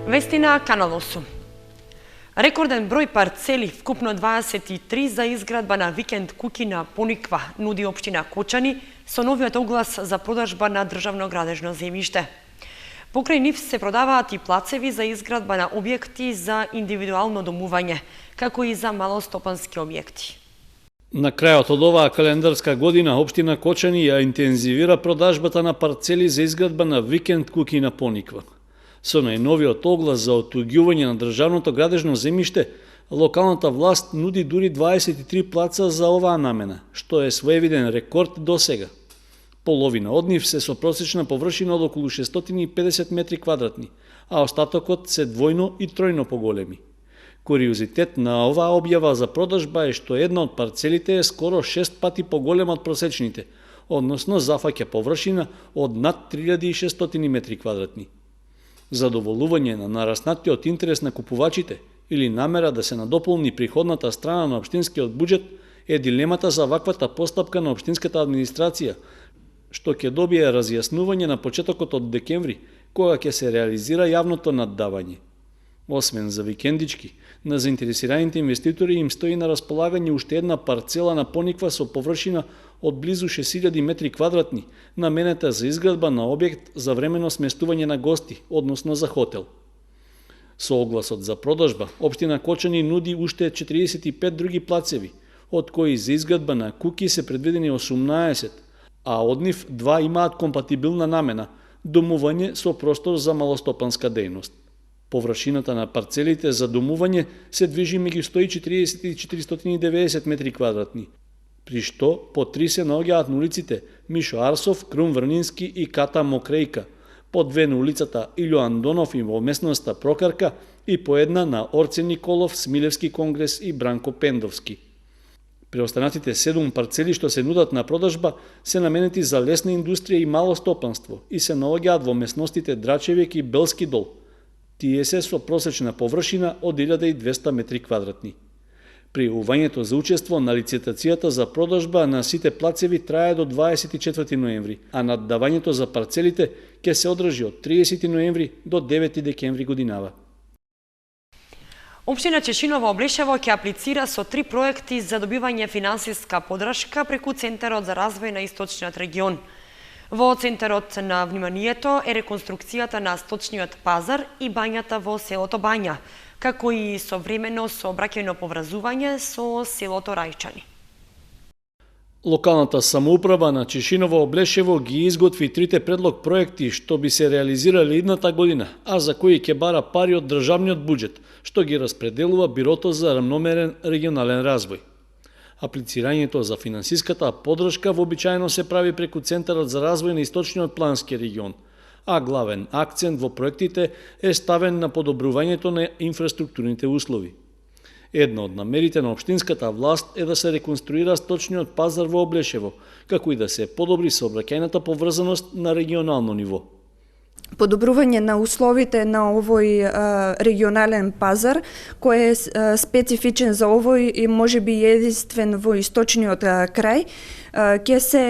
Вести на Канал 8. Рекорден број парцели, вкупно 23 за изградба на викенд куќи на Пониква, нуди општина Кочани со новиот оглас за продажба на државно градежно земјиште. Покрај нив се продаваат и плацеви за изградба на објекти за индивидуално домување, како и за малостопански објекти. На крајот од оваа календарска година општина Кочани ја интензивира продажбата на парцели за изградба на викенд куќи на Пониква. Со најновиот оглас за отуѓување на државното градежно земјиште, локалната власт нуди дури 23 плаца за оваа намена, што е своевиден рекорд до сега. Половина од нив се со просечна површина од околу 650 метри квадратни, а остатокот се двојно и тројно поголеми. Куриозитет на оваа објава за продажба е што една од парцелите е скоро 6 пати поголема од просечните, односно зафаќа површина од над 3600 метри квадратни. Задоволување на нараснатиот интерес на купувачите или намера да се надополни приходната страна на општинскиот буџет е дилемата за ваквата постапка на општинската администрација, што ќе добие разјаснување на почетокот од декември, кога ќе се реализира јавното наддавање. Освен за викендички, на заинтересираните инвеститори им стои на располагање уште една парцела на Пониква со површина од близу 6000 метри квадратни, наменета за изградба на објект за временно сместување на гости, односно за хотел. Со огласот за продажба, општина Кочани нуди уште 45 други плацеви, од кои за изградба на куќи се предвидени 18, а од нив 2 имаат компатибилна намена – домување со простор за малостопанска дејност. Површината на парцелите за домување се движи меѓу 140 и 490 метри квадратни, при што по 3 се наоѓаат на улиците Мишо Арсов, Крум Врнински и Ката Мокрејка, по 2 на улицата Илјо Андонов и во местноста Прокарка и по една на Орце Николов, Смилевски конгрес и Бранко Пендовски. Преостанатите 7 парцели што се нудат на продажба се наменети за лесна индустрија и мало стопанство и се наоѓаат во местностите Драчевик и Белски дол. Тие се со просечна површина од 1200 метри квадратни. Пријавувањето за учество на лицитацијата за продажба на сите плацеви трае до 24 ноември, а наддавањето за парцелите ќе се одржи од 30 ноември до 9 декември годинава. Општина Чешиново Облешево ќе аплицира со 3 проекти за добивање финансиска подршка преку Центарот за развој на Источниот регион. Во центарот на вниманието е реконструкцијата на сточниот пазар и бањата во селото Бања, како и современо сообраќајно поврзување со селото Рајчани. Локалната самоуправа на Чешиново Облешево ги изготви 3 предлог проекти што би се реализирали идната година, а за кои ќе бара пари од државниот буџет, што ги распределува Бирото за рамномерен регионален развој. Аплицирањето за финансиската подршка вообичаено се прави преку Центарот за развој на Источниот плански регион, а главен акцент во проектите е ставен на подобрувањето на инфраструктурните услови. Една од намерите на општинската власт е да се реконструира сточниот пазар во Облешево, како и да се подобри сообраќајната поврзаност на регионално ниво. Подобрување на условите на овој регионален пазар, кој е специфичен за овој и можеби единствен во источниот крај, ќе се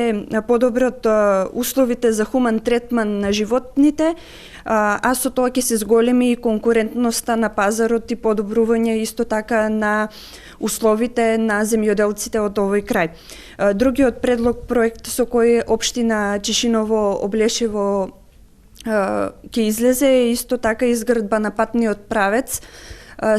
подобрат условите за хуман третман на животните, а со тоа ќе се зголеми и конкурентноста на пазарот и подобрување исто така на условите на земјоделците од овој крај. Другиот предлог проект со кој општина Чешиново Облешево ќе излезе исто така изградба на патниот правец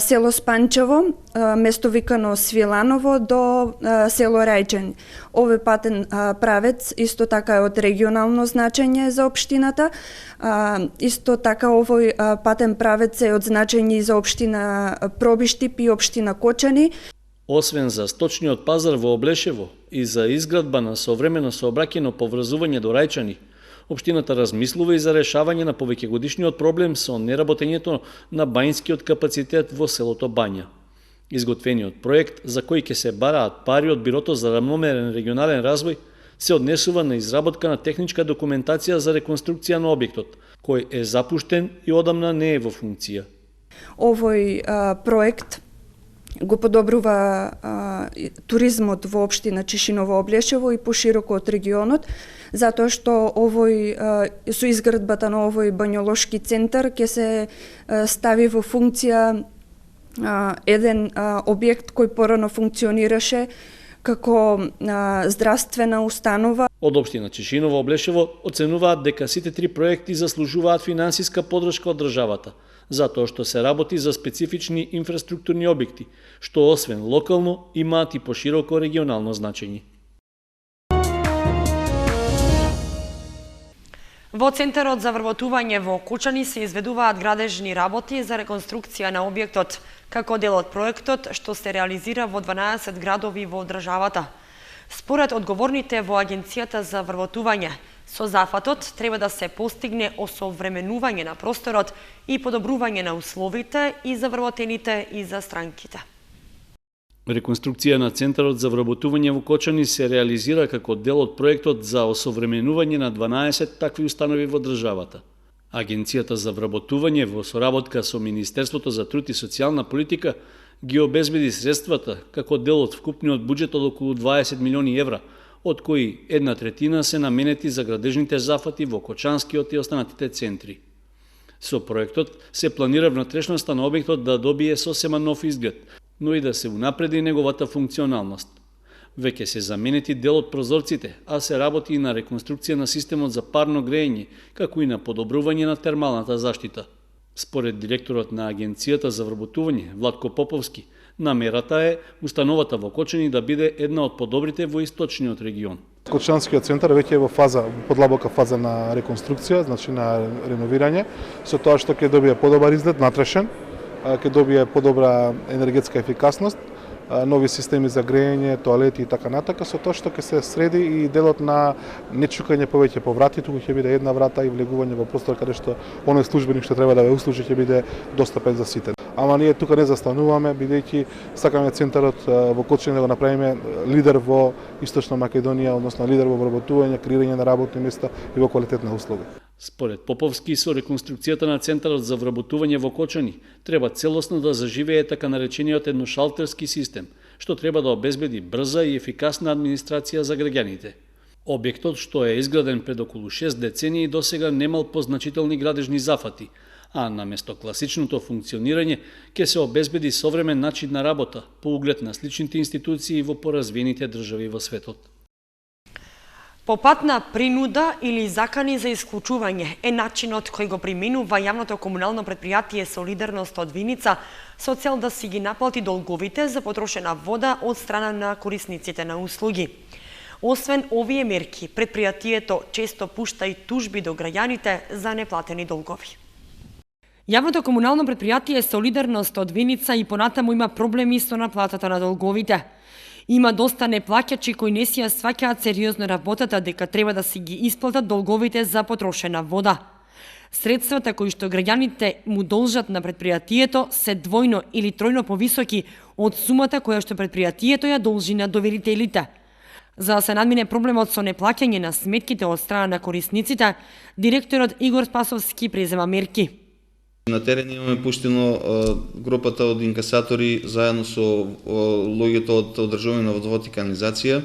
село Спанчево, место викано Свиланово до село Рајчани. Овој патен правец исто така е од регионално значење за општината. Исто така овој патен правец е од значење за општина Пробиштип и општина Кочани. Освен за сточниот пазар во Облешево и за изградба на современо сообраќајно поврзување до Рајчани, општината размислува и за решавање на повеќегодишниот проблем со неработењето на бањскиот капацитет во селото Бања. Изготвениот проект, за кој ќе се бараат пари од Бирото за рамномерен регионален развој, се однесува на изработка на техничка документација за реконструкција на објектот, кој е запуштен и одамна не е во функција. Овој проект го подобрува туризмот во општина Чешиново Облешево и пошироко од регионот, затоа што со изградбата на овој бањолошки центар ќе се стави во функција еден објект кој порано функционираше како здравствена установа. Од општина Чешиново Облешево оценуваат дека сите три проекти заслужуваат финансиска поддршка од државата, затоа што се работи за специфични инфраструктурни објекти, што освен локално имаат и пошироко регионално значење. Во Центарот за вработување во Кучани се изведуваат градежни работи за реконструкција на објектот, како дел од проектот што се реализира во 12 градови во државата. Според одговорните во Агенцијата за вработување, со зафатот треба да се постигне осовременување на просторот и подобрување на условите и за вработените и за странките. Реконструкција на Центарот за вработување во Кочани се реализира како дел од проектот за осовременување на 12 такви установи во државата. Агенцијата за вработување во соработка со Министерството за труд и социјална политика ги обезбеди средствата како дел од вкупниот буџет од околу 20 милиони евра, од кои 1/3 се наменети за градежните зафати во Кочанскиот и останатите центри. Со проектот се планира внатрешноста на објектот да добие сосема нов изглед, но и да се унапреди неговата функционалност. Веќе се заменети дел од прозорците, а се работи и на реконструкција на системот за парно грејење, како и на подобрување на термалната заштита. Според директорот на Агенцијата за вработување, Владко Поповски, намерата е установата во Кочани да биде една од подобрите во источниот регион. Кочанскиот центар веќе е во подлабока фаза на реконструкција, значи на реновирање, со тоа што ќе добие подобар изглед, натрешен, ќе добие подобра енергетска ефикасност, нови системи за грејење, тоалети и така натака, со тоа што ќе се среди и делот на нечукање повеќе по врати, туку ќе биде една врата и влегување во простор каде што оној службеник што треба да ве услужи ќе биде достапен за сите. Ама ние тука не застануваме, бидејќи сакаме центарот во Кочани да го направиме лидер во Источна Македонија, односно лидер во вработување, креирање на работни места и во квалитетна услуга. Според Поповски, со реконструкцијата на Центарот за вработување во Кочани треба целосно да заживее така наречениот едношалтерски систем, што треба да обезбеди брза и ефикасна администрација за граѓаните. Објектот, што е изграден пред околу 6 децении, досега немал позначителни градежни зафати, а наместо класичното функционирање ќе се обезбеди современ начин на работа по углед на сличните институции во поразвиените држави во светот. По пат на принуда или закани за исклучување е начинот кој го применува јавното комунално предпријатие Солидарност од Виница со цел да си ги наплати долговите за потрошена вода од страна на корисниците на услуги. Освен овие мерки, предпријатието често пушта и тужби до граѓаните за неплатени долгови. Јавното комунално предпријатие Солидарност од Виница и понатаму има проблеми со наплатата на долговите. Има доста неплаќачи кои не си ја сваќаат сериозно работата дека треба да си ги исплатат долговите за потрошена вода. Средствата кои што граѓаните му должат на предпријатието се двојно или тројно повисоки од сумата која што предпријатието ја должи на доверителите. За да се надмине проблемот со неплаќање на сметките од страна на корисниците, директорот Игор Спасовски презема мерки. На терен имаме пуштено групата од инкасатори заедно со луѓето од одржување на водовод и канализација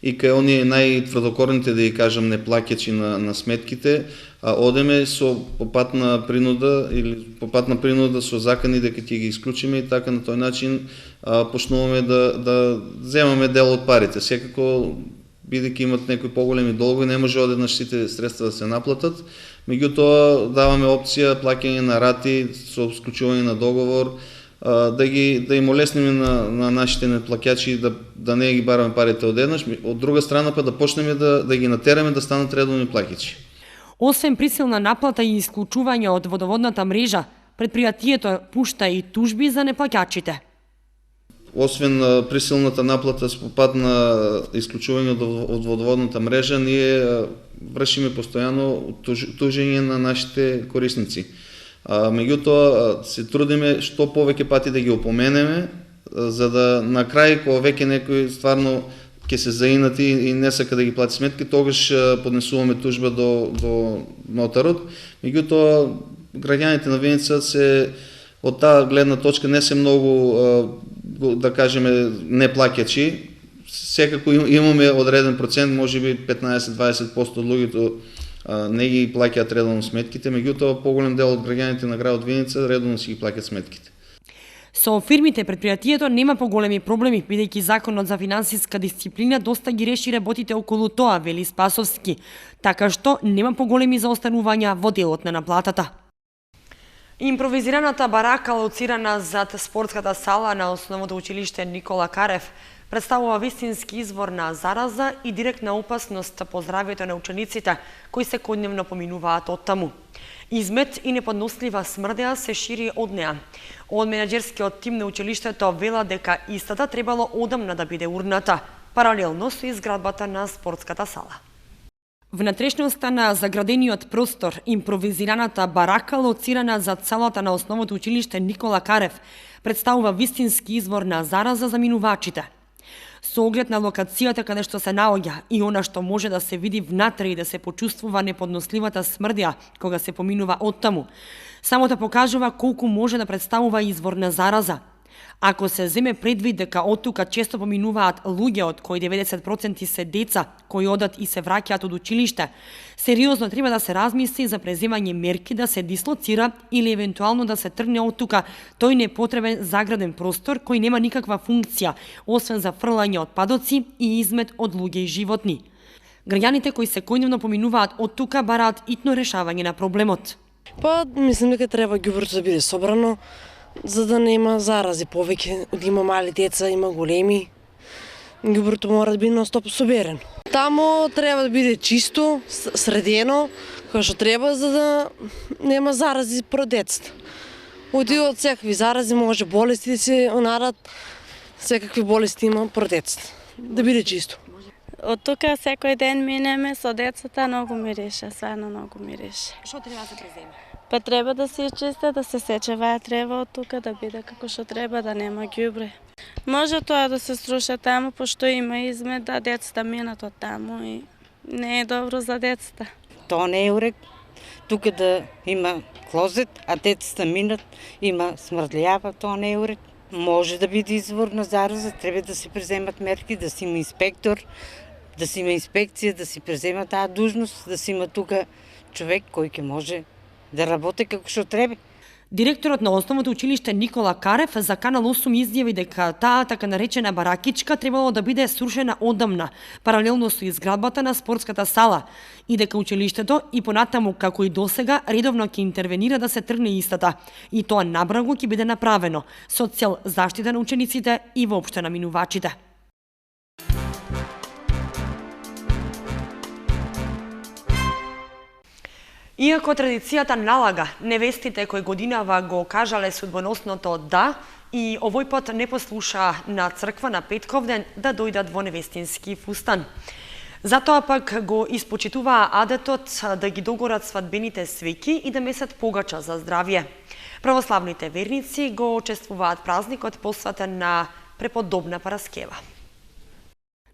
и кај оние најтврдокорните, да ја кажам, неплаќачи на сметките, одеме со попатна принуда со закани дека ќе ги исклучиме и така на тој начин почнуваме да земаме дел од парите. Секако, бидејќи имат некои поголеми долгови, не може одеднаш сите средства да се наплатат. Меѓутоа, даваме опција плаќање на рати со склучување на договор, да им олесниме на нашите неплаќачи да не ги бараме парите одеднаш, од друга страна па да почнеме да ги натераме да станат редовни плаќачи. Освен присилна наплата и исклучување од водоводната мрежа, предпријатието пушта и тужби за неплаќачите. Освен присилната наплата со пат на исклучување од водоводната мрежа, ние вршиме постојано тужење на нашите корисници. Меѓутоа, се трудиме што повеќе пати да ги опоменеме, за да на крај, кога веќе некој стварно ќе се заинати и не сака да ги плати сметки, тогаш поднесуваме тужба до нотарот. Меѓутоа, граѓаните на Виница од таа гледна точка не се многу да кажеме, неплаќачи, секако имаме одреден процент, можеби 15-20% од луѓето не ги плаќаат редовно сметките, меѓутоа поголем дел од граѓаните на градот Виница редовно си ги плаќаат сметките. Со фирмите предпријатието нема поголеми проблеми, бидејќи законот за финансиска дисциплина доста ги реши работите околу тоа, вели Спасовски, така што нема поголеми заостанувања во делот на наплатата. Импровизираната барака лоцирана зад спортската сала на основното училиште Никола Карев представува вистински извор на зараза и директна опасност по здравјето на учениците кои секојдневно поминуваат од таму. Измет и неподнослива смрдеа се шири од неа. Од менаџерскиот тим на училиштето вела дека истата требало одамна да биде урната, паралелно со изградбата на спортската сала. Внатрешноста на заградениот простор, импровизираната барака лоцирана за целата на основното училиште Никола Карев, представува вистински извор на зараза за минувачите. Со оглед на локацијата каде што се наоѓа и она што може да се види внатре и да се почувствува неподносливата смрдја кога се поминува оттаму, самото покажува колку може да представува извор на зараза. Ако се земе предвид дека оттука често поминуваат луѓе од кои 90% се деца кои одат и се враќаат од училиште, сериозно треба да се размисли за преземање мерки да се дислоцира или евентуално да се тргне оттука тој непотребен заграден простор кој нема никаква функција, освен за фрлање отпадоци и измет од луѓе и животни. Граѓаните кои секојдневно поминуваат оттука бараат итно решавање на проблемот. Мислам дека треба ѓуброто да биде собрано, за да нема зарази повеќе, има мали деца, има големи. Ѓуброто мора да биде ностоп соберено. Тамо треба да биде чисто, средено, како што треба, за да нема зарази пред децата. Од секакви зарази може болести да се онарат, секакви болести има пред децата. Да биде чисто. Од тука секој ден минеме со децата, многу мирише, стварно многу мирише. Што треба да се преземе? Па треба да се чисти, да се сечеваат треба од тука, да биде како што треба, да нема ѓубре. Може тоа да се сруша таму, пошто има измет да децата минат од таму и не е добро за децата. Тоа не е уред. Тука да има клозет, а децата минат, има смрдљава, тоа не е уред. Може да биде извор на зараза, треба да се преземат мерки, да си има инспектор, да си има инспекција, да си презема таа дужност, да си има тука човек кој ќе може да работи како што треба. Директорот на основното училиште Никола Карев за Канал 8 изјави дека таа така наречена баракичка требало да биде срушена одамна, паралелно со изградбата на спортската сала, и дека училиштето и понатаму како и досега редовно ќе интервенира да се тргне истата, и тоа набрзо ќе биде направено со цел заштита на учениците и воопшто на минувачите. Иако традицијата налага невестите кои годинава го кажале судбоносното да и овој пат не послушаа на црква на Петковден да дојдат во невестински фустан. Затоа пак го испочитуваа адетот да ги догорат свадбените свеќи и да месат погача за здравје. Православните верници го учествуваат празникот посветен на преподобна Параскева.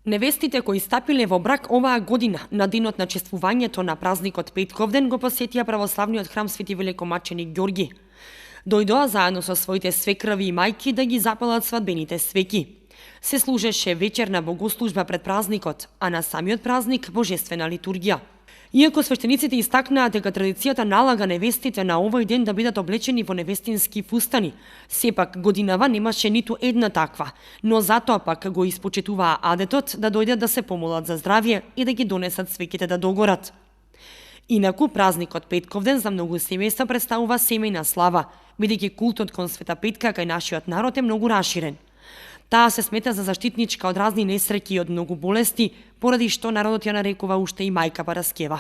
Невестите кои стапиле во брак оваа година на денот на чествувањето на празникот Петковден го посетија православниот храм Свети Великомаченик Ѓорги. Дојдоа заедно со своите свекрави и мајки да ги запалат свадбените свеќи. Се служеше вечерна богослужба пред празникот, а на самиот празник божествена литургија. Иако свештениците истакнаа дека традицијата налага невестите на овој ден да бидат облечени во невестински фустани, сепак годинава немаше ниту една таква, но затоа пак го испочитуваа адетот да дојдат да се помолат за здравје и да ги донесат свеќите да догорат. Инаку празникот Петковден за многу семејства представува семејна слава, бидејќи култот кон Света Петка кај нашиот народ е многу раширен. Таа се смета за заштитничка од разни несреќи и од многу болести, поради што народот ја нарекува уште и мајка Параскева.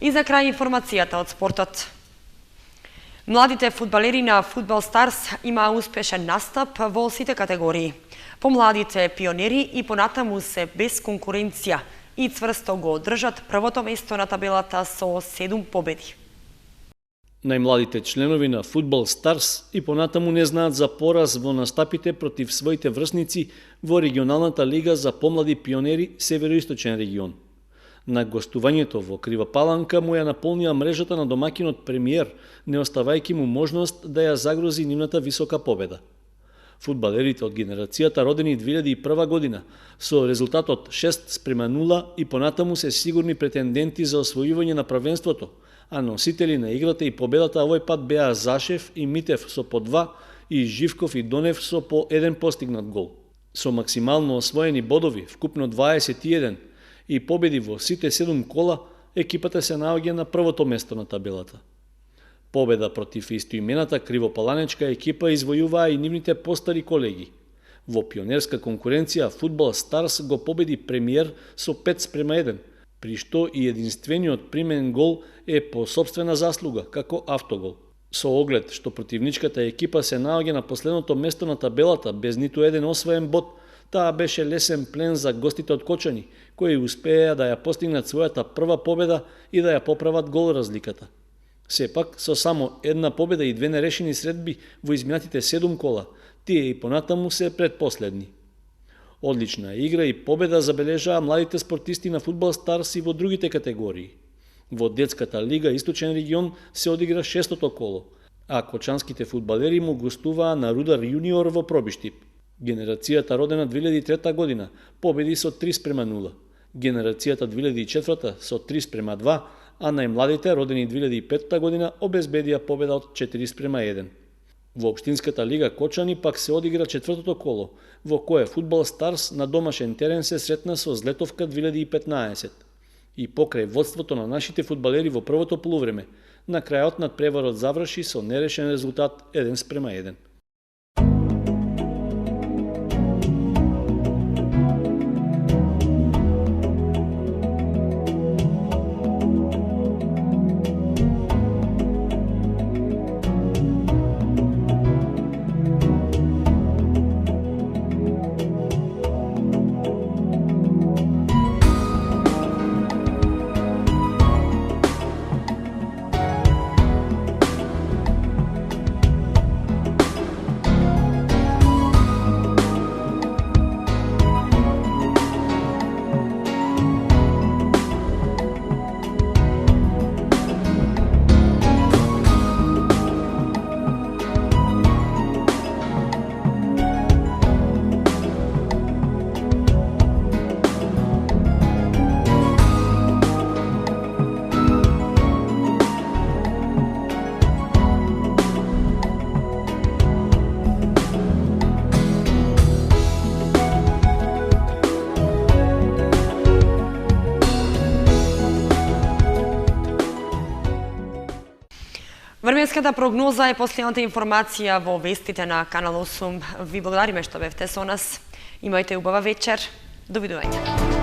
И за крај информацијата од спортот. Младите фудбалери на Фудбал Старс имаа успешен настап во сите категории. Помладите пионери и понатаму се без конкуренција и цврсто го одржат првото место на табелата со 7 победи. Најмладите членови на Фудбал Старс и понатаму не знаат за пораз во настапите против своите врсници во регионалната лига за помлади пионери Североисточен регион. На гостувањето во Крива Паланка му ја наполнија мрежата на домакинот премиер, не оставајќи му можност да ја загрози нивната висока победа. Фудбалерите од генерацијата родени 2001 година со резултатот 6:0 и понатаму се сигурни претенденти за освојување на првенството, а носители на играта и победата овој пат беа Зашев и Митев со по 2 и Живков и Донев со по 1 постигнат гол. Со максимално освоени бодови, вкупно 21, и победи во сите 7 кола, екипата се наоѓа на првото место на табелата. Победа против истоимената кривопаланечка екипа извојуваа и нивните постари колеги. Во пионерска конкуренција Фудбал Старс го победи премиер со 5:1, при што и единствениот примен гол е по сопствена заслуга, како автогол. Со оглед што противничката екипа се наоѓа на последното место на табелата без ниту еден освоен бод, таа беше лесен плен за гостите од Кочани, кои успеа да ја постигнат својата прва победа и да ја поправат гол разликата. Сепак, со само една победа и 2 нерешени средби во изминатите 7 кола, тие и понатаму се предпоследни. Одлична игра и победа забележаа младите спортисти на Фудбал Старс и во другите категории. Во детската лига Источен регион се одигра 6-то коло, а кочанските фудбалери му гостуваа на Рудар Јуниор во Пробиштип. Генерацијата родена 2003 година победи со 3:0, генерацијата 2004 со 3:2, а најмладите родени 2005 година обезбедија победа од 4:1. Во Општинската лига Кочани пак се одигра 4-то коло, во кое Фудбал Старс на домашен терен се сретна со Злетовка 2015. И покрај водството на нашите фудбалери во првото полувреме, на крајот надпреварот заврши со нерешен резултат 1:1. Временската прогноза е последната информација во вестите на Канал 8. Ви благодариме што бевте со нас. Имајте убава вечер. Довидување.